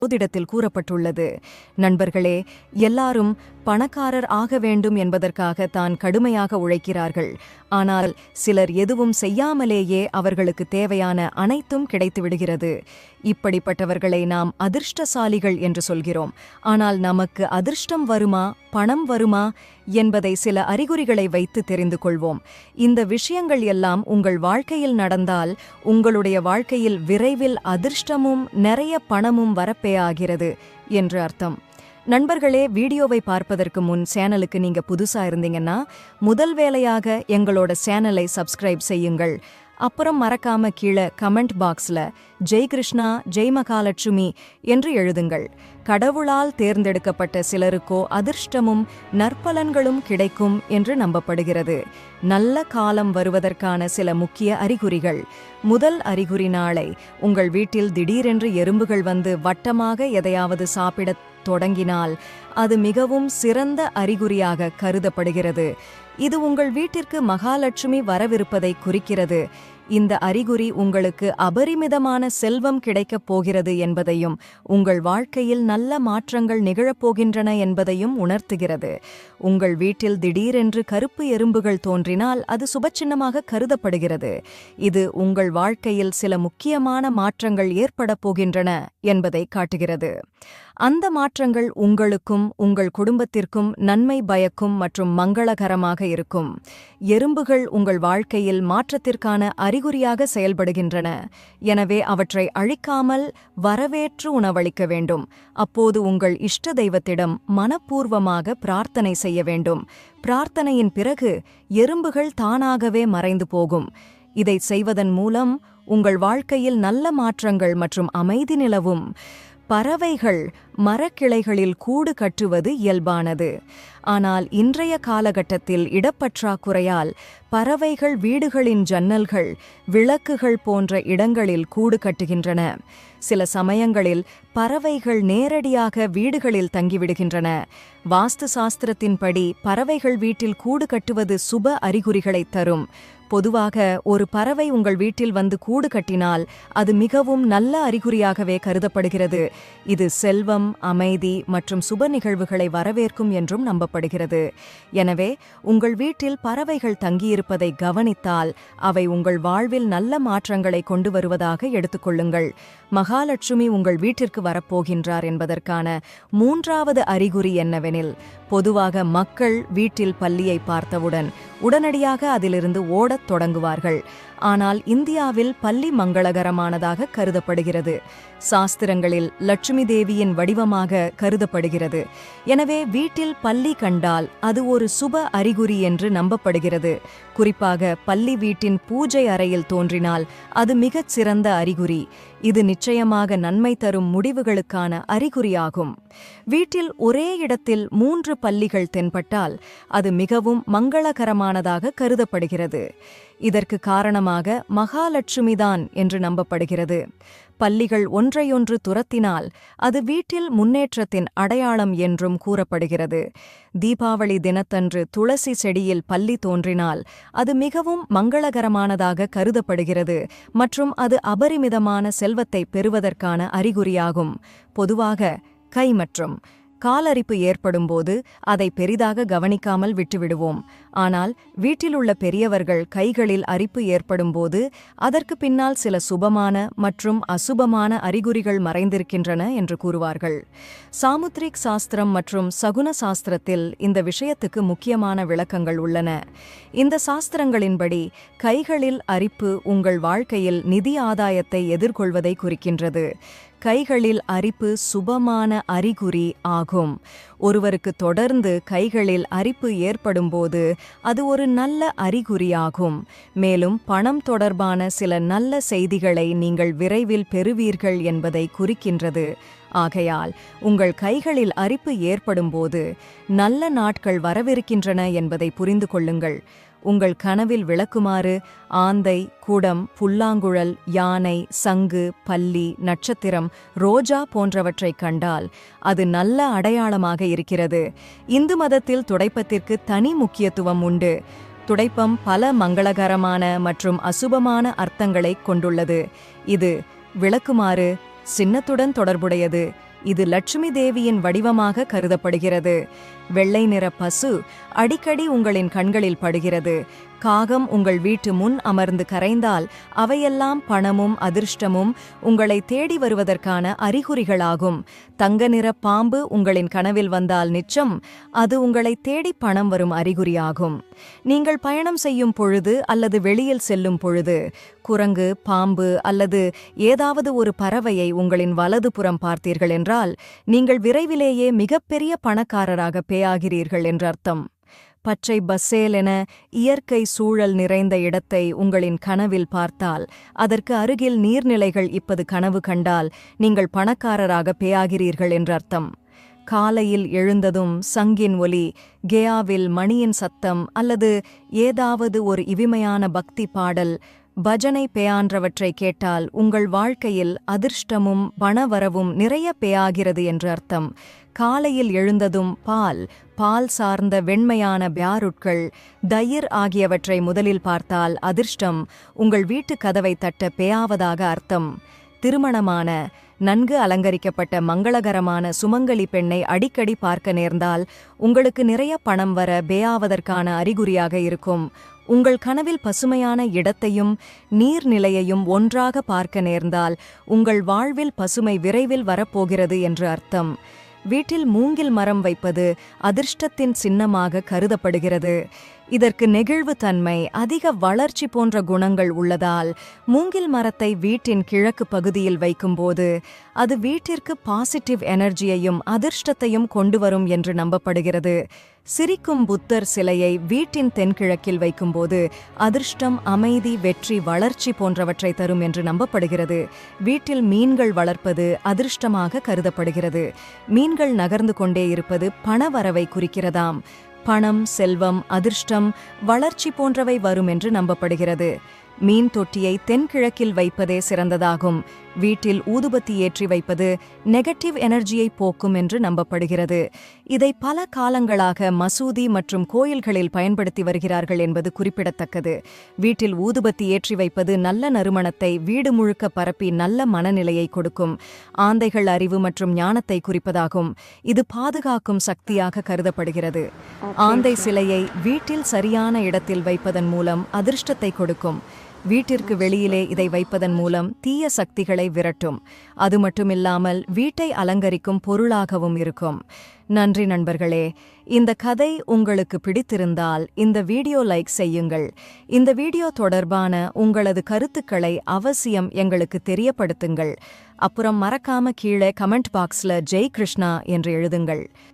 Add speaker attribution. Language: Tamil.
Speaker 1: ஜோதிடத்தில் கூறப்பட்டுள்ளது. நண்பர்களே, எல்லாரும் பணக்காரர் ஆக வேண்டும் என்பதற்காக தான் கடுமையாக உழைக்கிறார்கள். ஆனால் சிலர் எதுவும் செய்யாமலேயே அவர்களுக்கு தேவையான அனைத்தும் கிடைத்து விடுகிறது. இப்படிப்பட்டவர்களை நாம் அதிர்ஷ்டசாலிகள் என்று சொல்கிறோம். ஆனால் நமக்கு அதிர்ஷ்டம் வருமா, பணம் வருமா என்பதை சில அறிகுறிகளை வைத்து தெரிந்து கொள்வோம். இந்த விஷயங்கள் எல்லாம் உங்கள் வாழ்க்கையில் நடந்தால் உங்களுடைய வாழ்க்கையில் விரைவில் அதிர்ஷ்டமும் நிறைய பணமும் வரப்பே ஆகிறது என்று அர்த்தம். நண்பர்களே, வீடியோவை பார்ப்பதற்கு முன் சேனலுக்கு நீங்க புதுசா இருந்தீங்கன்னா முதல் வேலையாக எங்களோட சேனலை சப்ஸ்கிரைப் செய்யுங்கள். அப்புறம் மறக்காம கீழே கமெண்ட் பாக்ஸ்ல ஜெய் கிருஷ்ணா, ஜெய் மகாலட்சுமி என்று எழுதுங்கள். கடவுளால் தேர்ந்தெடுக்கப்பட்ட சிலருக்கோ அதிர்ஷ்டமும் நற்பலன்களும் கிடைக்கும் என்று நம்பப்படுகிறது. நல்ல காலம் வருவதற்கான சில முக்கிய அறிகுறிகள். முதல் அறிகுறி, நாளை உங்கள் வீட்டில் திடீரென்று எறும்புகள் வந்து வட்டமாக எதையாவது சாப்பிடத் தொடங்கினால் அது மிகவும் சிறந்த அறிகுறியாக கருதப்படுகிறது. இது உங்கள் வீட்டிற்கு மகாலட்சுமி வரவிருப்பதை குறிக்கிறது. இந்த அறிகுறி உங்களுக்கு அபரிமிதமான செல்வம் கிடைக்கப் போகிறது என்பதையும் உங்கள் வாழ்க்கையில் நல்ல மாற்றங்கள் நிகழப்போகின்றன என்பதையும் உணர்த்துகிறது. உங்கள் வீட்டில் திடீரென்று கருப்பு எறும்புகள் தோன்றினால் அது சுபச்சின்னமாக கருதப்படுகிறது. இது உங்கள் வாழ்க்கையில் சில முக்கியமான மாற்றங்கள் ஏற்படப் போகின்றன என்பதை காட்டுகிறது. அந்த மாற்றங்கள் உங்களுக்கும் உங்கள் குடும்பத்திற்கும் நன்மை பயக்கும் மற்றும் மங்களகரமாக இருக்கும். எறும்புகள் உங்கள் வாழ்க்கையில் மாற்றத்திற்கான அறிகுறியாக செயல்படுகின்றன. எனவே அவற்றை அழிக்காமல் வரவேற்று உணவளிக்க வேண்டும். அப்போது உங்கள் இஷ்ட தெய்வத்திடம் மனப்பூர்வமாக பிரார்த்தனை செய்ய வேண்டும். பிரார்த்தனையின் பிறகு எறும்புகள் தானாகவே மறைந்து போகும். இதை செய்வதன் மூலம் உங்கள் வாழ்க்கையில் நல்ல மாற்றங்கள் மற்றும் அமைதி நிலவும். பறவைகள் மரக்கிளைகளில் கூடு கட்டுவது இயல்பானது. ஆனால் இன்றைய காலகட்டத்தில் இடப்பற்றாக்குறையால் பறவைகள் வீடுகளின் ஜன்னல்கள், விளக்குகள் போன்ற இடங்களில் கூடு கட்டுகின்றன. சில சமயங்களில் பறவைகள் நேரடியாக வீடுகளில் தங்கிவிடுகின்றன. வாஸ்து சாஸ்திரத்தின்படி பறவைகள் வீட்டில் கூடு கட்டுவது சுப அறிகுறிகளை தரும். பொதுவாக ஒரு பறவை உங்கள் வீட்டில் வந்து கூடு கட்டினால் அது மிகவும் நல்ல அறிகுறியாகவே கருதப்படுகிறது. இது செல்வம், அமைதி மற்றும் சுப நிகழ்வுகளை வரவேற்கும் என்றும் நம்பப்படுகிறது. எனவே உங்கள் வீட்டில் பறவைகள் தங்கியிருப்பதை கவனித்தால் அவை உங்கள் வாழ்வில் நல்ல மாற்றங்களை கொண்டு வருவதாக எடுத்துக்கொள்ளுங்கள். மகாலட்சுமி உங்கள் வீட்டிற்கு வரப்போகின்றார் என்பதற்கான மூன்றாவது அறிகுறி என்னவெனில், பொதுவாக மக்கள் வீட்டில் பல்லியை பார்த்தவுடன் உடனடியாக அதிலிருந்து ஓடத் தொடங்குவார்கள். ஆனால் இந்தியாவில் பல்லி மங்களகரமானதாக கருதப்படுகிறது. சாஸ்திரங்களில் லட்சுமி தேவியின் வடிவமாக கருதப்படுகிறது. எனவே வீட்டில் பல்லி கண்டால் அது ஒரு சுப அறிகுறி என்று நம்பப்படுகிறது. குறிப்பாக பல்லி வீட்டின் பூஜை அறையில் தோன்றினால் அது மிகச் சிறந்த அறிகுறி. இது நிச்சயமாக நன்மை தரும் முடிவுகளுக்கான அறிகுறியாகும். வீட்டில் ஒரே இடத்தில் 3 பல்லிகள் தென்பட்டால் அது மிகவும் மங்களகரமானதாக கருதப்படுகிறது. இதற்கு காரணமாக மகாலட்சுமிதான் என்று நம்பப்படுகிறது. பல்லிகள் ஒன்றையொன்று துரத்தினால் அது வீட்டில் முன்னேற்றத்தின் அடையாளம் என்றும் கூறப்படுகிறது. தீபாவளி தினத்தன்று துளசி செடியில் பல்லி தோன்றினால் அது மிகவும் மங்களகரமானதாக கருதப்படுகிறது மற்றும் அது அபரிமிதமான செல்வத்தை பெறுவதற்கான அறிகுறியாகும். பொதுவாக கை மற்றும் காலரிப்பு ஏற்படும்போது அதை பெரிதாக கவனிக்காமல் விட்டுவிடுவோம். ஆனால் வீட்டிலுள்ள பெரியவர்கள் கைகளில் அரிப்பு ஏற்படும்போது அதற்கு பின்னால் சில சுபமான மற்றும் அசுபமான அறிகுறிகள் மறைந்திருக்கின்றன என்று கூறுவார்கள். சாமுத்ரிக் சாஸ்திரம் மற்றும் சகுன சாஸ்திரத்தில் இந்த விஷயத்துக்கு முக்கியமான விளக்கங்கள் உள்ளன. இந்த சாஸ்திரங்களின்படி கைகளில் அரிப்பு உங்கள் வாழ்க்கையில் நிதி ஆதாயத்தை எதிர்கொள்வதை குறிக்கின்றது. கைகளில் அரிப்பு சுபமான அறிகுறி ஆகும். ஒருவருக்கு தொடர்ந்து கைகளில் அரிப்பு ஏற்படும்போது அது ஒரு நல்ல அறிகுறியாகும். மேலும் பணம் தொடர்பான சில நல்ல செய்திகளை நீங்கள் விரைவில் பெறுவீர்கள் என்பதை குறிக்கின்றது. ஆகையால் உங்கள் கைகளில் அரிப்பு ஏற்படும்போது நல்ல நாட்கள் வரவிருக்கின்றன என்பதை புரிந்து கொள்ளுங்கள். உங்கள் கனவில் விளக்குமாறு ஆந்தை, குடம், புல்லாங்குழல், யானை, சங்கு, பல்லி, நட்சத்திரம், ரோஜா போன்றவற்றைக் கண்டால் அது நல்ல அடையாளமாக இருக்கிறது. இந்து மதத்தில் துடைப்பத்திற்கு தனி முக்கியத்துவம் உண்டு. துடைப்பம் பல மங்களகரமான மற்றும் அசுபமான அர்த்தங்களைக் கொண்டுள்ளது. இது விளக்குமாறு சின்னத்துடன் தொடர்புடையது. இது லட்சுமி தேவியின் வடிவமாக கருதப்படுகிறது. வெள்ளை நிற பசு அடிக்கடி உங்களின் கண்களில் படுகிறது. காகம் உங்கள் வீட்டு முன் அமர்ந்து கரைந்தால் அவையெல்லாம் பணமும் அதிர்ஷ்டமும் உங்களை தேடி வருவதற்கான அறிகுறிகளாகும். தங்க நிற பாம்பு உங்களின் கனவில் வந்தால் நிச்சம் அது உங்களை தேடி பணம் வரும் அறிகுறியாகும். நீங்கள் பயணம் செய்யும் பொழுது அல்லது வெளியில் செல்லும் பொழுது குரங்கு, பாம்பு அல்லது ஏதாவது ஒரு பறவையை உங்களின் வலது புறம் பார்த்தீர்கள் என்றால் நீங்கள் விரைவிலேயே மிகப்பெரிய பணக்காரராக பேயாகிறீர்கள் என்று அர்த்தம். பச்சை பசேல் என இயற்கை சூழல் நிறைந்த இடத்தை உங்களின் கனவில் பார்த்தால், அதற்கு அருகில் நீர்நிலைகள் இப்பது கனவு கண்டால் நீங்கள் பணக்காரராக பேயாகிறீர்கள் என்று அர்த்தம். காலையில் எழுந்ததும் சங்கின் ஒலி, கெயாவில் மணியின் சத்தம் அல்லது ஏதாவது ஒரு இனிமையான பக்தி பாடல், பஜனை பேயான்றவற்றை கேட்டால் உங்கள் வாழ்க்கையில் அதிர்ஷ்டமும் பணவரவும் நிறைய பேயாகிறது என்று அர்த்தம். காலையில் எழுந்ததும் பால் சார்ந்த வெண்மையான பியாருட்கள், தயிர் ஆகியவற்றை முதலில் பார்த்தால் அதிர்ஷ்டம் உங்கள் வீட்டு கதவை தட்ட பேயாவதாக அர்த்தம். திருமணமான நன்கு அலங்கரிக்கப்பட்ட மங்களகரமான சுமங்கலி பெண்ணை அடிக்கடி பார்க்க நேர்ந்தால் உங்களுக்கு நிறைய பணம் வர பேயாவதற்கான அறிகுறியாக இருக்கும். உங்கள் கனவில் பசுமையான இடத்தையும் நீர்நிலையையும் ஒன்றாக பார்க்க நேர்ந்தால் உங்கள் வாழ்வில் பசுமை விரைவில் வரப்போகிறது என்று அர்த்தம். வீட்டில் மூங்கில் மரம் வைப்பது அதிர்ஷ்டத்தின் சின்னமாக கருதப்படுகிறது. இதற்கு நெகிழ்வு தன்மை, அதிக வளர்ச்சி போன்ற குணங்கள் உள்ளதால் மூங்கில் மரத்தை வீட்டின் கிழக்கு பகுதியில் வைக்கும்போது அது வீட்டிற்கு பாசிட்டிவ் எனர்ஜியையும் அதிர்ஷ்டத்தையும் கொண்டு வரும் என்று நம்பப்படுகிறது. சிரிக்கும் புத்தர் சிலையை வீட்டின் தென்கிழக்கில் வைக்கும்போது அதிர்ஷ்டம், அமைதி, வெற்றி, வளர்ச்சி போன்றவற்றை தரும் என்று நம்பப்படுகிறது. வீட்டில் மீன்கள் வளர்ப்பது அதிர்ஷ்டமாக கருதப்படுகிறது. மீன்கள் நகர்ந்து கொண்டே இருப்பது பணவரவை குறிக்கிறதாம். பணம், செல்வம், அதிர்ஷ்டம், வளர்ச்சி போன்றவை வரும் என்று நம்பப்படுகிறது. மீன் தொட்டியை தென்கிழக்கில் வைப்பதே சிறந்ததாகும். வீட்டில் ஊதுபத்தி ஏற்றி வைப்பது நெகட்டிவ் எனர்ஜியை போக்கும் என்று நம்பப்படுகிறது. இதை பல காலங்களாக மசூதி மற்றும் கோயில்களில் பயன்படுத்தி வருகிறார்கள் என்பது குறிப்பிடத்தக்கது. வீட்டில் ஊதுபத்தி ஏற்றி வைப்பது நல்ல நறுமணத்தை வீடு முழுக்க பரப்பி நல்ல மனநிலையை கொடுக்கும். ஆந்தைகள் அறிவு மற்றும் ஞானத்தை குறிப்பதாகும். இது பாதுகாக்கும் சக்தியாக கருதப்படுகிறது. ஆந்தை சிலையை வீட்டில் சரியான இடத்தில் வைப்பதன் மூலம் அதிர்ஷ்டத்தை கொடுக்கும். வீட்டிற்கு வெளியிலே இதை வைப்பதன் மூலம் தீய சக்திகளை விரட்டும். அது மட்டுமில்லாமல் வீட்டை அலங்கரிக்கும் பொருளாகவும் இருக்கும். நன்றி நண்பர்களே. இந்த கதை உங்களுக்கு பிடித்திருந்தால் இந்த வீடியோ லைக் செய்யுங்கள். இந்த வீடியோ தொடர்பான உங்களது கருத்துக்களை அவசியம் எங்களுக்கு தெரியப்படுத்துங்கள். அப்புறம் மறக்காம கீழே கமெண்ட் பாக்ஸ்ல ஜெய் கிருஷ்ணா என்று எழுதுங்கள்.